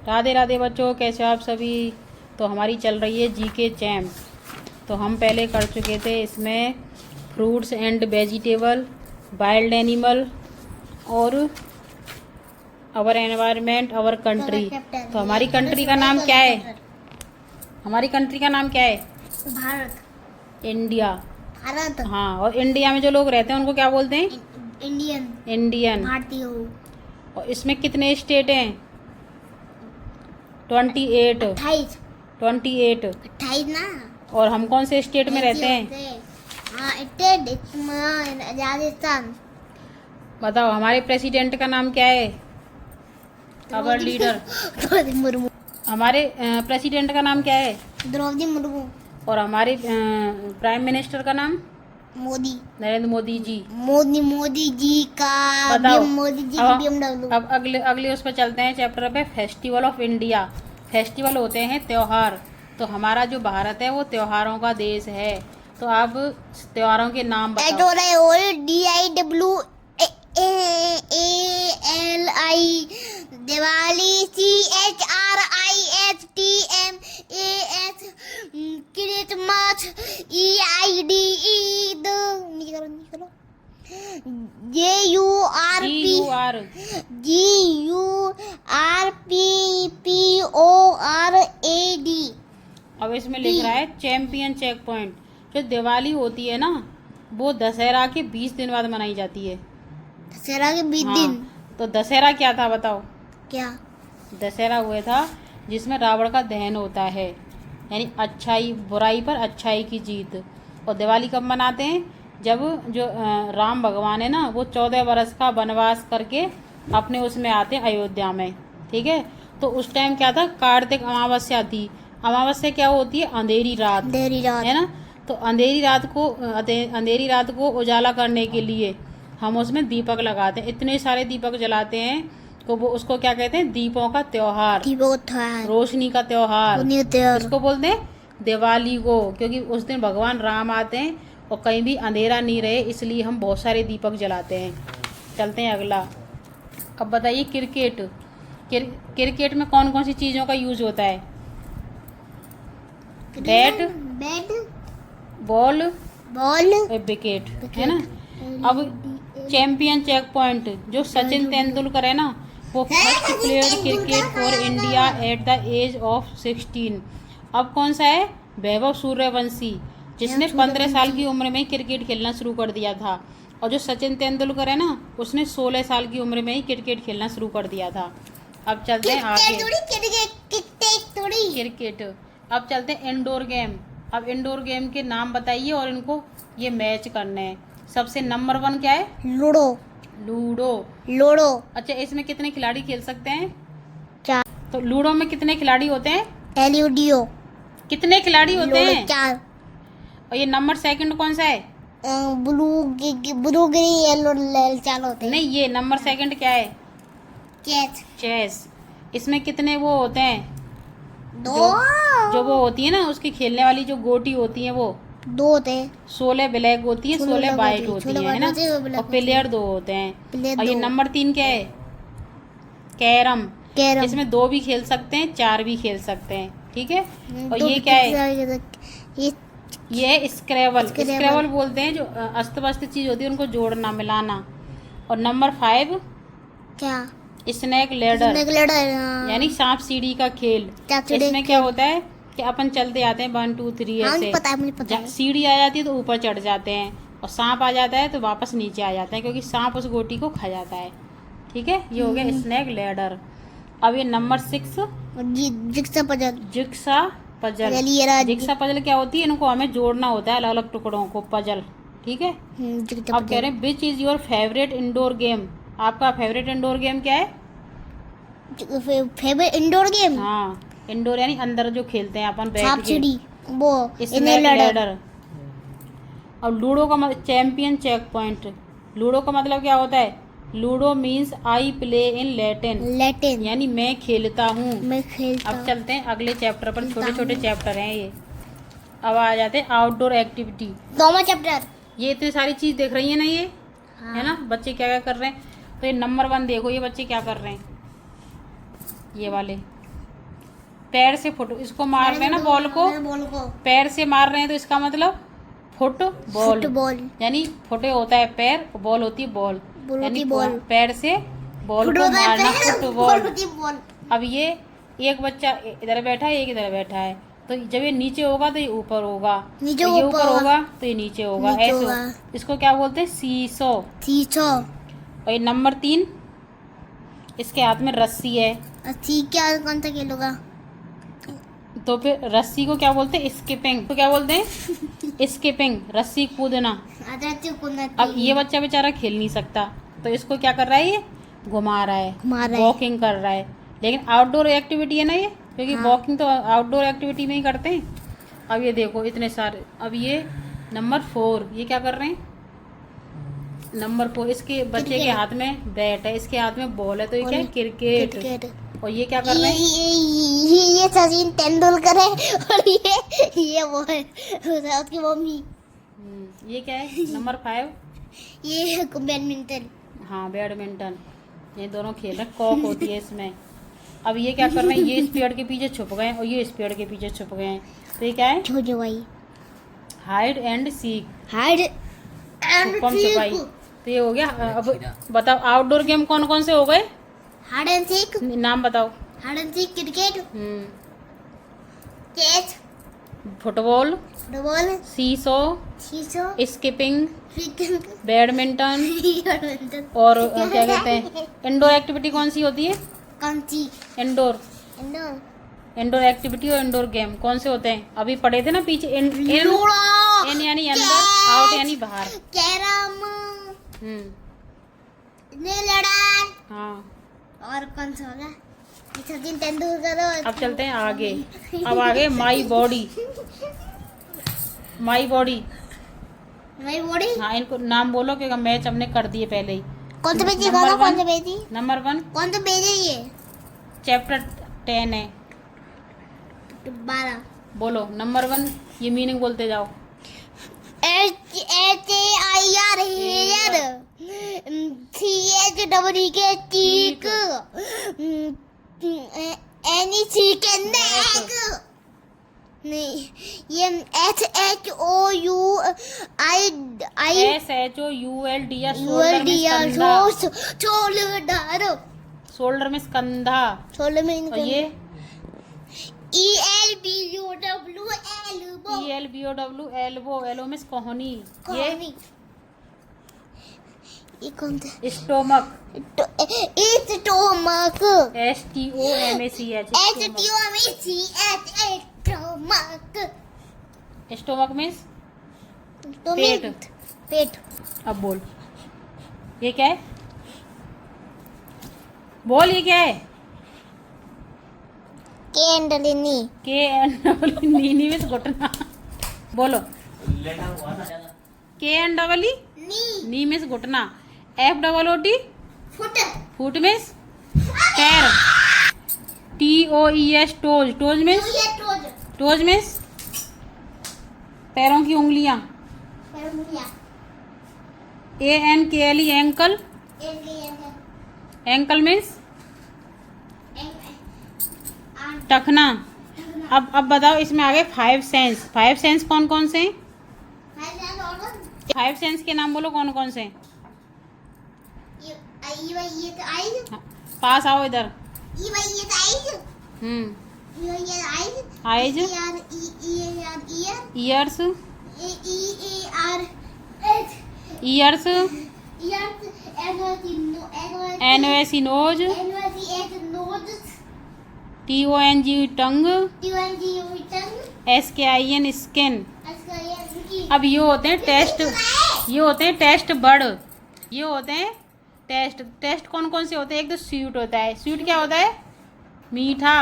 राधे राधे बच्चों, कैसे हो आप सभी। तो हमारी चल रही है जीके चैम्प। तो हम पहले कर चुके थे इसमें fruits and vegetable, wild animal और अवर एनवायरनमेंट, अवर कंट्री। तो हमारी कंट्री का नाम क्या है? हमारी कंट्री का नाम क्या है? भारत। इंडिया। भारत। हाँ, और इंडिया में जो लोग रहते हैं उनको क्या बोलते हैं? इंडियन। इंडियन। भारतीय। और इसमें कितने स्टेट हैं? 28। 28। 28। 28 ना। और हम कौन से स्टेट में रहते हैं? हाँ, राजस्थान। बताओ, हमारे प्रेसिडेंट का नाम क्या है? अवर लीडर। द्रौपदी मुर्मू। हमारे प्रेसिडेंट का नाम क्या है? द्रौपदी मुर्मू। और हमारे प्राइम मिनिस्टर का नाम? मोदी। नरेंद्र मोदी जी। मोदी जी का बताओ। मोदी जी अब की BMW। अब अगले उस पर चलते हैं, चैप्टर पे, फेस्टिवल ऑफ इंडिया। फेस्टिवल होते हैं त्योहार। तो हमारा जो भारत है वो त्योहारों का देश है। तो आप त्योहारों के नाम बताओ। DIWALI, Diwali, CHRISTMAS, Christmas, EID, Eid, GURPPORAD। अब इसमें लिख रहा है चैंपियन चेक पॉइंट। जो दिवाली होती है ना, वो दशहरा के 20 दिन बाद मनाई जाती है। दशहरा के 20 हाँ, दिन। तो दशहरा क्या था बताओ? क्या? दशहरा हुआ था जिसमें रावण का दहन होता है, यानी अच्छाई बुराई पर अच्छाई की जीत। और दिवाली कब मनाते हैं? जब जो राम भगवान है ना, वो 14 वर्ष का वनवास करके अपने उसमें आते हैं अयोध्या में। ठीक है, तो उस टाइम क्या था? कार्तिक अमावस्या थी। अमावस्या क्या होती है? अंधेरी रात, है ना। तो अंधेरी रात को उजाला करने के लिए हम उसमें दीपक लगाते हैं, इतने सारे दीपक जलाते हैं। तो वो उसको क्या कहते हैं? दीपों का त्योहार, रोशनी का त्योहार। इसको बोलते हैं दिवाली को, क्योंकि उस दिन भगवान राम आते हैं और कहीं भी अंधेरा नहीं रहे, इसलिए हम बहुत सारे दीपक जलाते हैं। चलते हैं अगला। अब बताइए, क्रिकेट में कौन कौन सी चीज़ों का यूज होता है? बैट, बॉल और विकेट, है ना। अब चैंपियन चेक पॉइंट, जो सचिन तेंदुलकर है ना, वो first player cricket for India at the age of 16। अब कौन सा है? वैभव सूर्यवंशी, जिसने 15 साल की उम्र में क्रिकेट खेलना शुरू कर दिया था। और जो सचिन तेंदुलकर है ना, उसने 16 साल की उम्र में ही क्रिकेट खेलना शुरू कर दिया था। अब चलते हैं आगे। क्रिकेट। अब चलते हैं इंडोर गेम। अब इंडोर गेम के नाम बताइए और इनको ये मैच करने हैं। सबसे नंबर 1 क्या है? लूडो। अच्छा, इसमें कितने खिलाड़ी खेल सकते हैं? 4। तो लूडो में कितने खिलाड़ी होते हैं? LUDO। कितने खिलाड़ी होते हैं? 4। और ये नंबर सेकंड कौन सा है? ब्लू ग्रीन येलो लाल 4 होते हैं। नहीं, ये नंबर सेकंड क्या है? चेस। इसमें कितने वो होते हैं? 2। जो वो होती है ना, उसकी खेलने वाली जो गोटी होती है वो 2 होते हैं। 16 ब्लैक होती है, 16 वाइट होती है ना। और प्लेयर 2 होते हैं। और ये नंबर 3 क्या है? कैरम। इसमें 2 भी खेल सकते हैं, 4 भी खेल सकते हैं। ठीक है। और ये क्या है? ये है स्क्रैबल बोलते हैं, जो अस्त व्यस्त चीज होती है उनको जोड़ना मिलाना। और नंबर 5 क्या? स्नेक लेडर, यानी सांप सीढ़ी का खेल। इसमें क्या होता है कि अपन चलते आते हैं 1 2 3 ऐसे, सीढ़ी आ जाती है तो ऊपर चढ़ जाते हैं, और सांप आ जाता है तो वापस नीचे आ जाते हैं, क्योंकि सांप उस गोटी को खा जाता है। ठीक है, ये हो गया स्नेक लेडर। अब ये नंबर 6 जिक्सा पजल क्या होती है? इनको हमें जोड़ना होता है, अलग अलग टुकड़ों को, पजल। ठीक है। अब कह रहे हैं which is your favourite indoor game? आपका फेवरेट इंडोर गेम क्या है? Favourite indoor game? हाँ, इंडोर यानी अंदर जो खेलते हैं अपन बैठ के, वो स्नेक लेडर। और लूडो का मतलब चैंपियन चेक पॉइंट। लूडो का मतलब क्या होता है? Ludo means I play in Latin, यानी मैं खेलता हूँ। अब चलते हैं अगले चैप्टर पर। छोटे छोटे चैप्टर हैं ये। अब आ जाते हैं आउटडोर एक्टिविटी। चैप्टर। ये इतनी सारी चीज देख रही है ना, ये है ना, बच्चे क्या क्या कर रहे हैं। तो ये नंबर 1 देखो, ये बच्चे क्या कर रहे हैं, ये वाले पैर से फुट, इसको मार रहे हैं ना बॉल को, बॉल को पैर से मार रहे हैं तो इसका मतलब फुटबॉल। फुटबॉल यानी फुटे होता है पैर, बॉल होती है बॉल, बॉल यानी होती बॉल। पैर से बॉल फुट को होता है मारना पैर, बॉल फुटबॉल। होती बॉल। अब ये एक बच्चा इधर बैठा है, एक इधर बैठा है, तो जब ये नीचे होगा तो ये ऊपर होगा, नीचे तो ये ऊपर ऊपर होगा, होगा तो ये नीचे होगा, नीचे ऐसे होगा। इसको क्या बोलते हैं? सीसो। सीसो। और ये नंबर 3, इसके हाथ में रस्सी है, अच्छी क्या कौन सा खेल होगा? तो फिर रस्सी को क्या बोलते हैं? स्किपिंग। तो क्या बोलते हैं? स्किपिंग, रस्सी कूदना। अब ये बच्चा बेचारा खेल नहीं सकता, तो इसको क्या कर रहा है? ये घुमा रहा है, वॉकिंग कर रहा है, लेकिन आउटडोर एक्टिविटी है ना ये, क्योंकि वॉकिंग तो आउटडोर एक्टिविटी में ही करते हैं। अब ये देखो इतने सारे। अब ये नंबर 4, ये क्या कर रहे हैं? नंबर 4, इसके बच्चे के हाथ में बैट है, इसके हाथ में बॉल है, तो ये क्या है? क्रिकेट। और ये क्या कर रहे हैं? ये सचिन तेंदुलकर है और ये वो है उसकी मम्मी। ये क्या है? नंबर 5, ये बैडमिंटन। हाँ बैडमिंटन। ये दोनों खेल रहे हैं, कॉक होती है इसमें। अब ये क्या कर रहे हैं? ये इस पेड़ के पीछे छुप गए हैं और ये इस पेड़ के पीछे छुप गए हैं, तो ये क्या है? छोटे भाई हाइड एंड सीक, हाइड छुपम छुपाई। तो ये हो गया। अब बताओ आउटडोर गेम कौन कौन से हो गए? हाइड एंड सीक, नाम बताओ। Hide and seek, cricket, catch, football, football, seesaw, seesaw, skipping, cricket, badminton, badminton. और क्या कहते हैं? इंडोर एक्टिविटी कौन सी होती है? कौन सी? इंडोर। इंडोर। इंडोर एक्टिविटी और इंडोर गेम कौन से होते हैं? अभी पढ़े थे ना पीछे। इन लूडो, यानी अंदर, आउट यानी बाहर। कैरम, लड़ाई। हाँ। और कौन सा होगा? सचिन तेंदुलकर। अब चलते हैं आगे। अब आगे माई बॉडी, माई बॉडी। मेरी बॉडी। हाँ इनको नाम बोलो, क्योंकि मैच हमने कर दिए पहले ही। कौन सा पेज नंबर दिखाना? कौन 1, सा पेज? नंबर 1 कौन सा पेज है ये? चैप्टर 10 है। 12। बोलो नंबर 1, ये मीनिंग बोलते जाओ। HAIR हेयर, CHEEK चीक, चिकन नेक। नहीं, ये SHOULD शोल्डर, शोल्डर में कंधा। शोल्डर में और ये ELBOW एल्बो में कोहनी। ये कौन सा? Stomach, stomach, STOMACH stomach. Stomach means तो पेट। पेट। अब बोल ये क्या है? बोल ये क्या है? कैंडलिनी। नीनी मीन्स घुटना। बोलो KNEE, नी मीन्स घुटना। FOOT, foot. फुट मीन्स पैर। TOES toes, toes means, toes means पैरों की उंगलियां। ANKLE एंकल, एंकल मीन्स टखना। अब बताओ इसमें आगे 5 सेंस। 5 सेंस कौन कौन से हैं? 5 सेंस के नाम बोलो कौन कौन से हैं? पास आओ इधर। Eyes, ears, ears, NOS nose, TONG tongue, SKIN skin. अब ये होते हैं टेस्ट, ये होते हैं टेस्ट बर्ड, ये होते हैं टेस्ट। टेस्ट कौन कौन से होते हैं? एक तो स्वीट होता है। स्वीट क्या होता है? मीठा।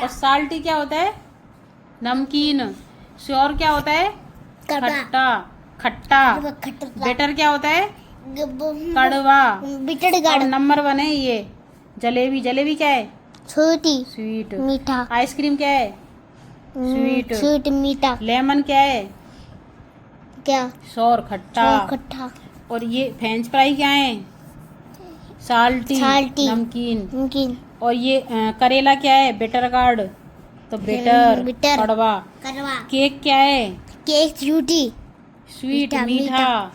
और साल्टी क्या होता है? नमकीन। श्योर क्या होता है? खट्टा, खट्टा। बेटर क्या होता है? कड़वा। और नंबर 1 है ये जलेबी। जलेबी क्या है? स्वीट। मीठा। आइसक्रीम क्या है? स्वीट। स्वीट मीठा। लेमन क्या है? क्या? सौर, खट्टा। खट्टा। और ये फ्रेंच फ्राई क्या है? Salty, salty. नमकीन। नमकीन। और ये करेला क्या है? Bitter gourd. तो बिटर bitter, कड़वा। कड़वा, केक क्या है? केक स्वीटी, स्वीट मीठा, मीठा।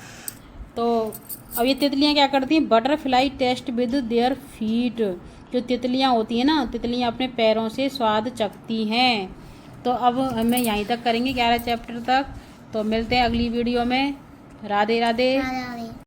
तो अब ये तितलियाँ क्या करती हैं? Butterfly taste with their feet. जो तितलियाँ होती हैं ना, तितलियाँ अपने पैरों से स्वाद चखती हैं। तो अब हमें यहीं तक करेंगे 11 चैप्टर तक। तो मिलते हैं अगली वीडियो में। राधे राधे। राधे राधे।